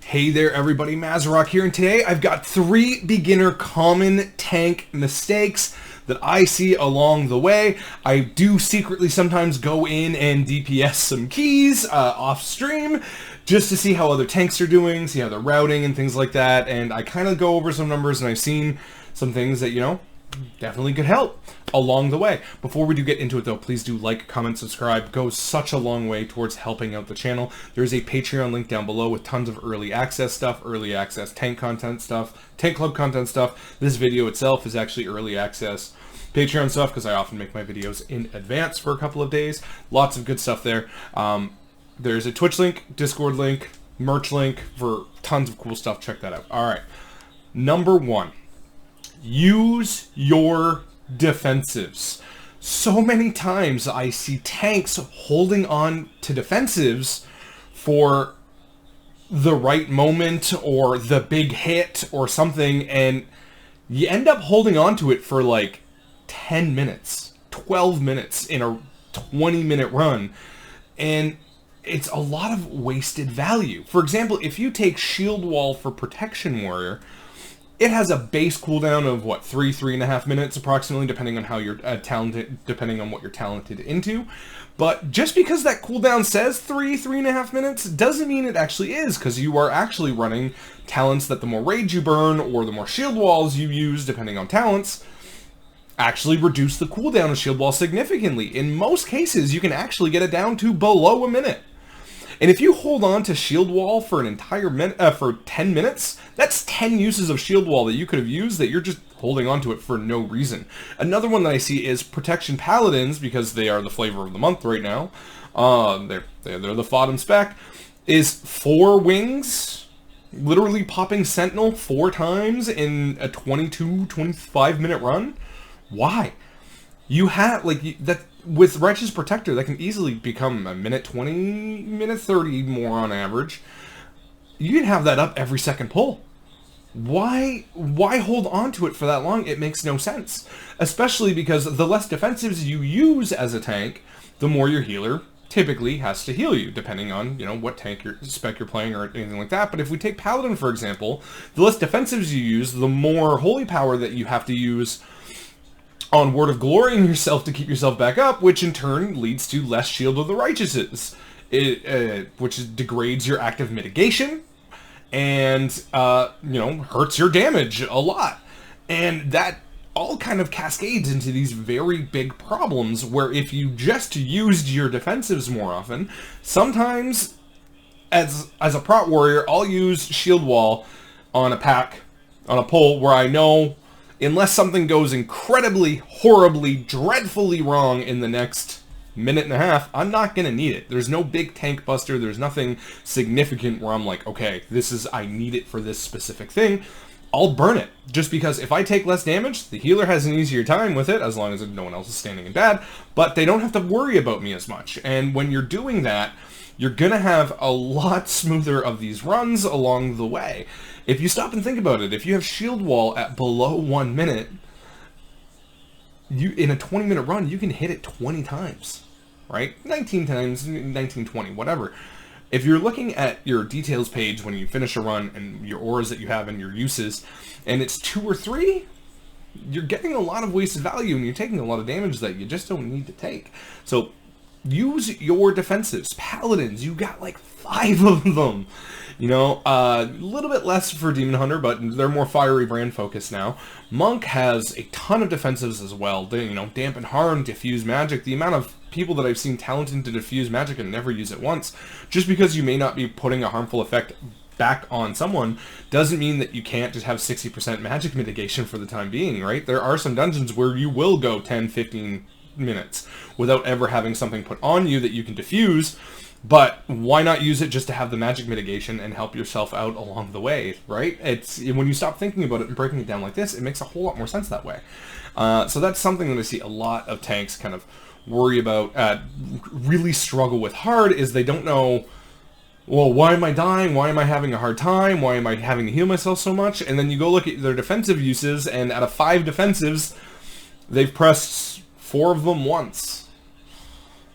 Hey there everybody, Mazarok here, and today I've got 3 beginner common tank mistakes that I see along the way. I do secretly sometimes go in and DPS some keys off stream just to see how other tanks are doing, see how they're routing and things like that, and I kind of go over some numbers and I've seen some things that, you know, definitely could help along the way. Before we do get into it though, please do like, comment, subscribe. It goes such a long way towards helping out the channel. There's a Patreon link down below with tons of early access stuff, early access tank content stuff, tank club content stuff. This video itself is actually early access Patreon stuff because I often make my videos in advance for a couple of days. Lots of good stuff there. There's a Twitch link, Discord link, merch link for tons of cool stuff. Check that out. Alright, number 1. Use your defensives. So many times I see tanks holding on to defensives for the right moment or the big hit or something, and you end up holding on to it for like 10 minutes, 12 minutes in a 20-minute run, and it's a lot of wasted value. For example, if you take Shield Wall for Protection Warrior, it has a base cooldown of what, 3.5 minutes approximately, depending on how you're talented, depending on what you're talented into. But just because that cooldown says 3.5 minutes doesn't mean it actually is, because you are actually running talents that the more rage you burn or the more shield walls you use, depending on talents, actually reduce the cooldown of shield wall significantly. In most cases, you can actually get it down to below a minute. And if you hold on to Shield Wall for an entire minute, for 10 minutes, that's 10 uses of Shield Wall that you could have used that you're just holding on to it for no reason. Another one that I see is Protection Paladins, because they are the flavor of the month right now. They're the FOD and spec. Is 4 wings, literally popping Sentinel 4 times in a 25 minute run? Why? You have, like, that with Righteous Protector, that can easily become a minute 20, minute 30 more on average. You can have that up every second pull. Why hold on to it for that long? It makes no sense. Especially because the less defensives you use as a tank, the more your healer typically has to heal you, depending on, you know, what tank spec you're playing or anything like that. But if we take Paladin, for example, the less defensives you use, the more holy power that you have to use on Word of Glorying yourself to keep yourself back up, which in turn leads to less Shield of the Righteouses, which degrades your active mitigation and, you know, hurts your damage a lot. And that all kind of cascades into these very big problems where if you just used your defensives more often, sometimes as a prot warrior, I'll use Shield Wall on a pack, on a pull where I know, unless something goes incredibly, horribly, dreadfully wrong in the next minute and a half, I'm not going to need it. There's no big tank buster. There's nothing significant where I'm like, okay, I need it for this specific thing. I'll burn it. Just because if I take less damage, the healer has an easier time with it, as long as no one else is standing in bad, but they don't have to worry about me as much. And when you're doing that, you're going to have a lot smoother of these runs along the way. If you stop and think about it, if you have Shield Wall at below 1 minute, in a 20-minute run, you can hit it 20 times, right? 19 times, 19, 20, whatever. If you're looking at your details page when you finish a run and your auras that you have and your uses, and it's 2 or 3, you're getting a lot of wasted value and you're taking a lot of damage that you just don't need to take. So use your defensives. Paladins, you got like 5 of them. You know, a little bit less for Demon Hunter, but they're more fiery brand focused now. Monk has a ton of defensives as well. They, you know, dampen harm, diffuse magic. The amount of people that I've seen talented to diffuse magic and never use it once, just because you may not be putting a harmful effect back on someone, doesn't mean that you can't just have 60% magic mitigation for the time being, right? There are some dungeons where you will go 10, 15 minutes without ever having something put on you that you can diffuse. But why not use it just to have the magic mitigation and help yourself out along the way, right? It's when you stop thinking about it and breaking it down like this, it makes a whole lot more sense that way. So that's something that I see a lot of tanks kind of worry about, really struggle with hard, is they don't know, well, why am I dying? Why am I having a hard time? Why am I having to heal myself so much? And then you go look at their defensive uses, and out of 5 defensives, they've pressed 4 of them once.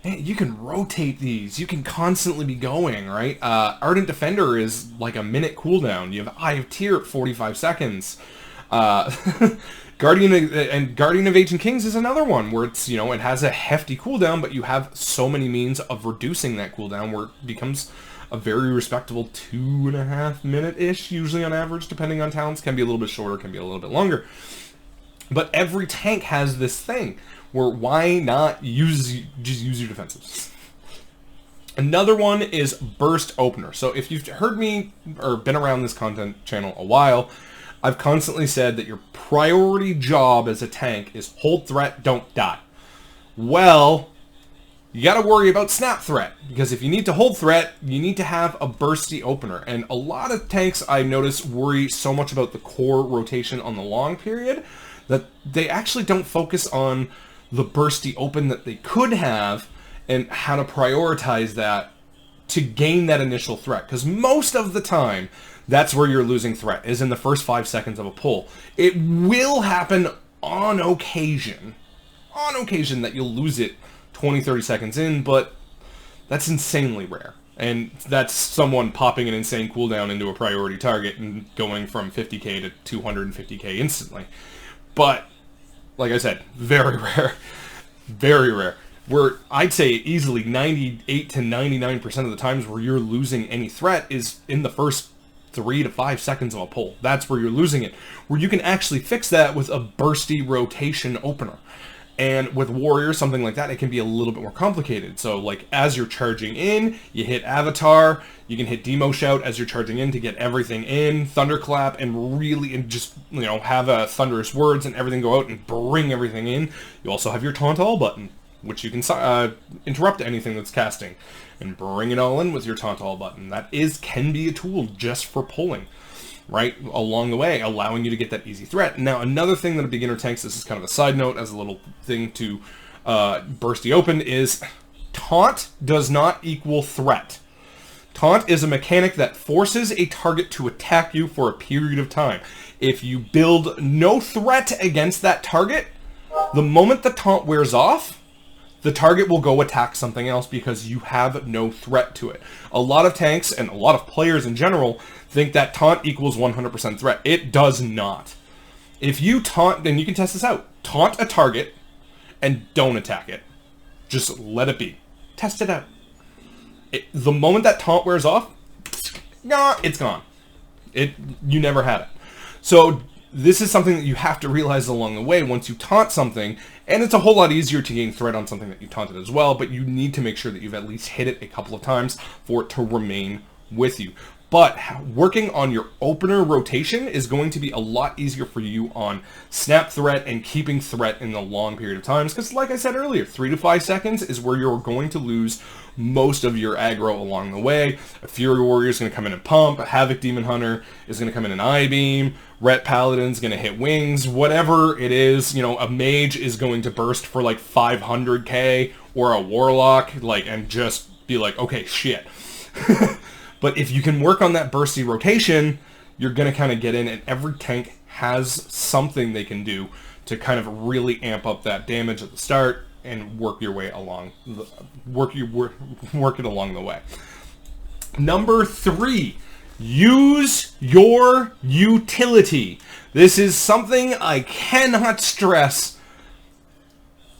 you can rotate these. You can constantly be going, right? Ardent Defender is like a minute cooldown. You have Eye of Tyr at 45 seconds. Guardian of Ancient Kings is another one where it's, you know, it has a hefty cooldown, but you have so many means of reducing that cooldown where it becomes a very respectable 2.5 minute-ish, usually on average, depending on talents. Can be a little bit shorter, can be a little bit longer. But every tank has this thing where why not just use your defensives? Another one is Burst Opener. So if you've heard me or been around this content channel a while, I've constantly said that your priority job as a tank is hold threat, don't die. Well, you got to worry about snap threat, because if you need to hold threat, you need to have a bursty opener. And a lot of tanks, I notice, worry so much about the core rotation on the long period that they actually don't focus on the bursty open that they could have and how to prioritize that to gain that initial threat. Because most of the time, that's where you're losing threat, is in the first 5 seconds of a pull. It will happen on occasion that you'll lose it 20, 30 seconds in, but that's insanely rare. And that's someone popping an insane cooldown into a priority target and going from 50k to 250k instantly. But, like I said, very rare. Very rare. Where I'd say easily 98 to 99% of the times where you're losing any threat is in the first 3 to 5 seconds of a pull. That's where you're losing it. Where you can actually fix that with a bursty rotation opener. And with Warrior, something like that, it can be a little bit more complicated. So, like, as you're charging in, you hit Avatar, you can hit Demo Shout as you're charging in to get everything in, Thunderclap, and just, you know, have a Thunderous Words and everything go out and bring everything in. You also have your Taunt All button, which you can interrupt anything that's casting and bring it all in with your Taunt All button. That can be a tool just for pulling, right, along the way, allowing you to get that easy threat. Now, another thing that a beginner tanks, this is kind of a side note as a little thing to bursty open, is taunt does not equal threat. Taunt is a mechanic that forces a target to attack you for a period of time. If you build no threat against that target, the moment the taunt wears off, the target will go attack something else because you have no threat to it. A lot of tanks and a lot of players in general think that taunt equals 100% threat. It does not. If you taunt, then you can test this out. Taunt a target and don't attack it. Just let it be. Test it out. The moment that taunt wears off, nah, it's gone. You never had it. So this is something that you have to realize along the way once you taunt something, and it's a whole lot easier to gain threat on something that you taunted as well, but you need to make sure that you've at least hit it a couple of times for it to remain with you. But working on your opener rotation is going to be a lot easier for you on snap threat and keeping threat in the long period of times, because like I said earlier, 3 to 5 seconds is where you're going to lose most of your aggro along the way. A Fury Warrior is going to come in and pump, a Havoc Demon Hunter is going to come in and I-beam, Ret Paladin's going to hit wings, whatever it is, you know, a Mage is going to burst for like 500k, or a Warlock, like, and just be like, okay, shit. But if you can work on that bursty rotation, you're going to kind of get in, and every tank has something they can do to kind of really amp up that damage at the start and work your way along, work it along the way. Number 3, use your utility. This is something I cannot stress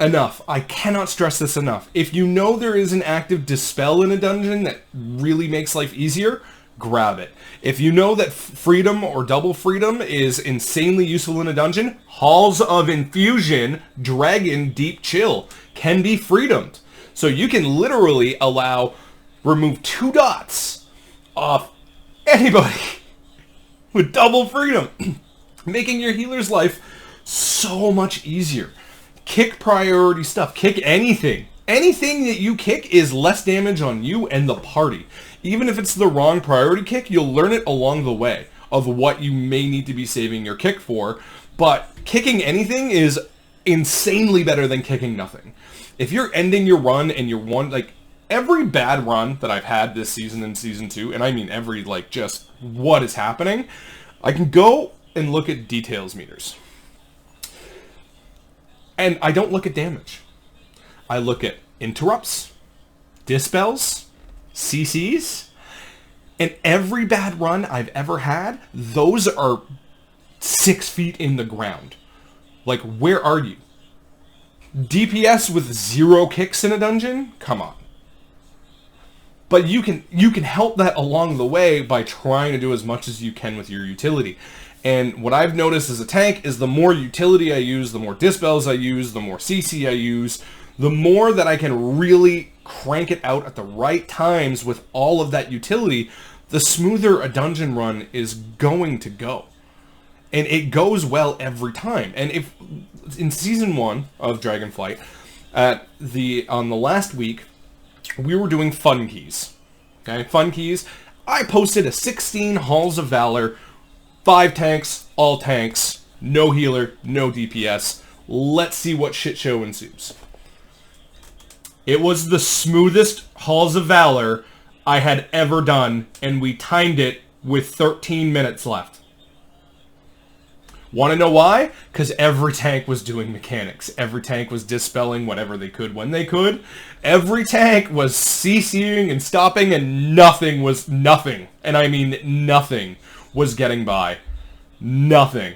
enough. I cannot stress this enough. If you know there is an active Dispel in a dungeon that really makes life easier, grab it. If you know that Freedom or Double Freedom is insanely useful in a dungeon, Halls of Infusion, Dragon, Deep Chill can be freedomed. So you can literally remove 2 dots off anybody with Double Freedom, making your healer's life so much easier. Kick priority stuff. Kick anything. Anything that you kick is less damage on you and the party. Even if it's the wrong priority kick, you'll learn it along the way of what you may need to be saving your kick for. But kicking anything is insanely better than kicking nothing. If you're ending your run and you're every bad run that I've had this season in Season 2, and I mean every, just what is happening, I can go and look at details meters. And I don't look at damage. I look at interrupts, dispels, CCs, and every bad run I've ever had, those are 6 feet in the ground. Like, where are you? DPS with 0 kicks in a dungeon? Come on. But you can help that along the way by trying to do as much as you can with your utility. And what I've noticed as a tank is the more utility I use, the more dispels I use, the more CC I use, the more that I can really crank it out at the right times with all of that utility, the smoother a dungeon run is going to go. And it goes well every time. And if in season 1 of Dragonflight, on the last week, we were doing fun keys. Okay, fun keys. I posted a 16 Halls of Valor, 5 tanks, all tanks, no healer, no DPS. Let's see what shit show ensues. It was the smoothest Halls of Valor I had ever done, and we timed it with 13 minutes left. Want to know why? Because every tank was doing mechanics. Every tank was dispelling whatever they could when they could. Every tank was CCing and stopping, and nothing was nothing. And I mean nothing was getting by. Nothing.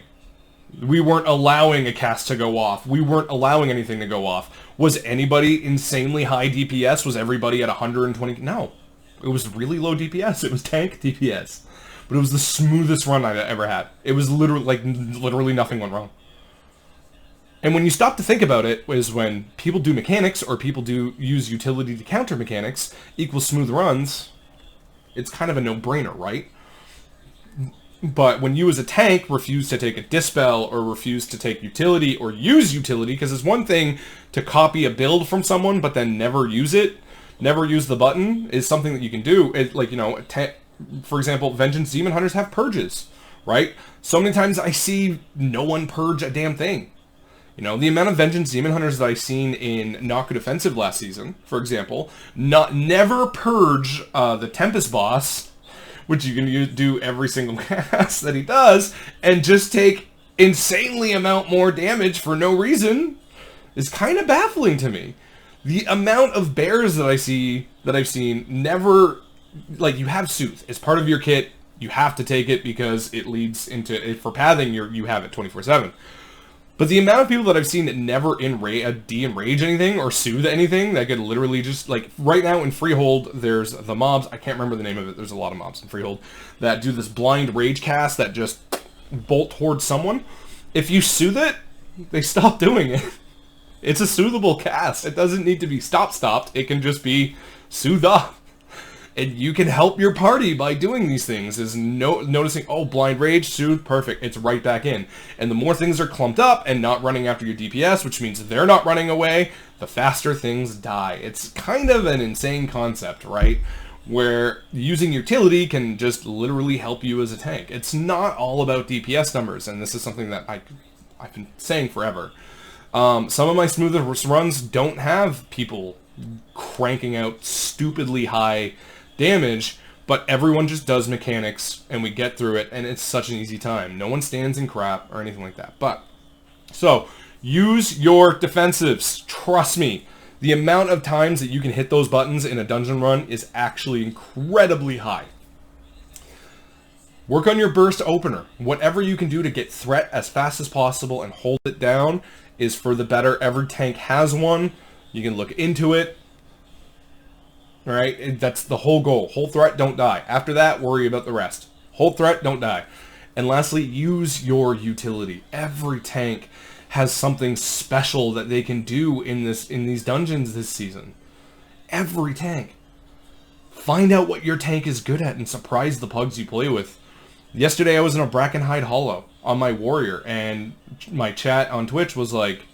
We weren't allowing a cast to go off. We weren't allowing anything to go off. Was anybody insanely high DPS? Was everybody at 120? No. It was really low DPS. It was tank DPS. But it was the smoothest run I've ever had. It was literally nothing went wrong. And when you stop to think about it, is when people do mechanics or people use utility to counter mechanics equals smooth runs, it's kind of a no-brainer, right? But when you as a tank refuse to take a dispel or refuse to take utility or use utility, because it's one thing to copy a build from someone but then never use it, never use the button, is something that you can do. For example, Vengeance Demon Hunters have purges, right? So many times I see no one purge a damn thing. You know, the amount of Vengeance Demon Hunters that I've seen in Naku Defensive last season, for example, never purge the Tempest boss, which you can do every single cast that he does, and just take insanely amount more damage for no reason, is kind of baffling to me. The amount of bears that I've seen never... Like, you have Soothe. It's part of your kit. You have to take it because it leads into... For pathing, you have it 24/7. But the amount of people that I've seen that never de-enrage anything or soothe anything, that could literally just... Like, right now in Freehold, there's the mobs. I can't remember the name of it. There's a lot of mobs in Freehold that do this blind rage cast that just bolt towards someone. If you soothe it, they stop doing it. It's a soothable cast. It doesn't need to be stopped. It can just be soothe up. And you can help your party by doing these things, is noticing, oh, blind rage, soothe, perfect, it's right back in. And the more things are clumped up and not running after your DPS, which means they're not running away, the faster things die. It's kind of an insane concept, right? Where using utility can just literally help you as a tank. It's not all about DPS numbers, and this is something that I've been saying forever. Some of my smoothest runs don't have people cranking out stupidly high damage, but everyone just does mechanics and we get through it, and it's such an easy time. No one stands in crap or anything like that. But so use your defensives. Trust me, the amount of times that you can hit those buttons in a dungeon run is actually incredibly high. Work on your burst opener. Whatever you can do to get threat as fast as possible and hold it down is for the better. Every tank has one. You can look into it. Alright, that's the whole goal. Hold threat, don't die. After that, worry about the rest. Hold threat, don't die. And lastly, use your utility. Every tank has something special that they can do in these dungeons this season. Every tank. Find out what your tank is good at and surprise the pugs you play with. Yesterday I was in a Brackenhide Hollow on my warrior, and my chat on Twitch was like,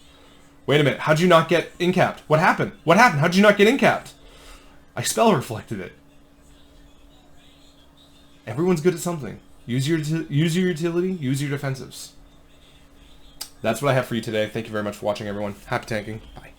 wait a minute, how'd you not get incapped? What happened? What happened? How'd you not get incapped? I spell reflected it. Everyone's good at something. Use your utility, use your defensives. That's what I have for you today. Thank you very much for watching, everyone. Happy tanking. Bye.